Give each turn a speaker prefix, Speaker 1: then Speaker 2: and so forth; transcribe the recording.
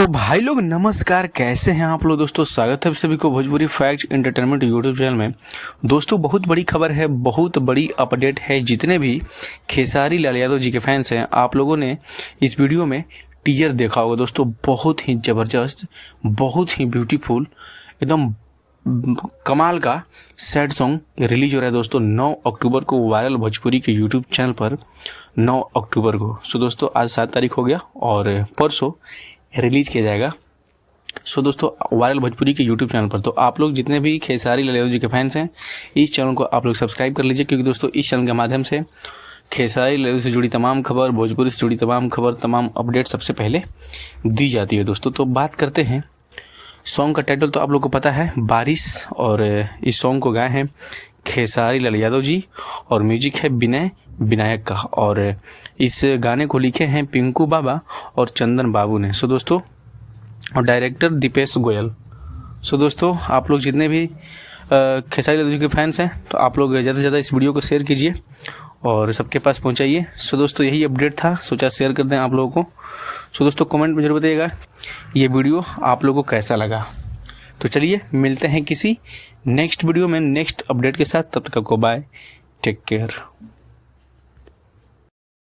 Speaker 1: भाई लोग नमस्कार, कैसे हैं आप लोग। दोस्तों स्वागत है सभी को Bhojpuri fact entertainment YouTube channel में। दोस्तों बहुत बड़ी खबर है, बहुत बड़ी अपडेट है। जितने भी खेसारी लाल यादव जी के फैंस हैं, आप लोगों ने इस वीडियो में टीजर देखा होगा। दोस्तों बहुत ही ज़बरदस्त, बहुत ही ब्यूटीफुल, एकदम कमाल का सैड सॉन्ग रिलीज हो रहा है दोस्तों 9 अक्टूबर को वायरल भोजपुरी के यूट्यूब चैनल पर 9 अक्टूबर को। सो दोस्तों आज 7 तारीख हो गया और परसों रिलीज किया जाएगा। सो दोस्तों वायरल भोजपुरी के यूट्यूब चैनल पर। तो आप लोग जितने भी खेसारी लाल यादव जी के फैंस हैं, इस चैनल को आप लोग सब्सक्राइब कर लीजिए, क्योंकि दोस्तों इस चैनल के माध्यम से खेसारी लाल यादव से जुड़ी तमाम खबर, भोजपुरी से जुड़ी तमाम खबर, तमाम अपडेट सबसे पहले दी जाती है दोस्तों। तो बात करते हैं सॉन्ग का टाइटल तो आप लोग को पता है, बारिश। और इस सॉन्ग को गाए हैं खेसारी लाल यादव जी और म्यूजिक है विनय विनायक का। और इस गाने को लिखे हैं पिंकू बाबा और चंदन बाबू ने। सो दोस्तों और डायरेक्टर दीपेश गोयल। सो दोस्तों आप लोग जितने भी खेसारी लाल यादव जी के फैंस हैं, तो आप लोग ज़्यादा से ज़्यादा इस वीडियो को शेयर कीजिए और सबके पास पहुंचाइए। सो दोस्तों यही अपडेट था, सोचा शेयर कर दें आप लोगों को। सो दोस्तों कमेंट में जरूर बताइएगा ये वीडियो आप लोगों को कैसा लगा। तो चलिए मिलते हैं किसी नेक्स्ट वीडियो में नेक्स्ट अपडेट के साथ। तब तक को बाय, टेक केयर।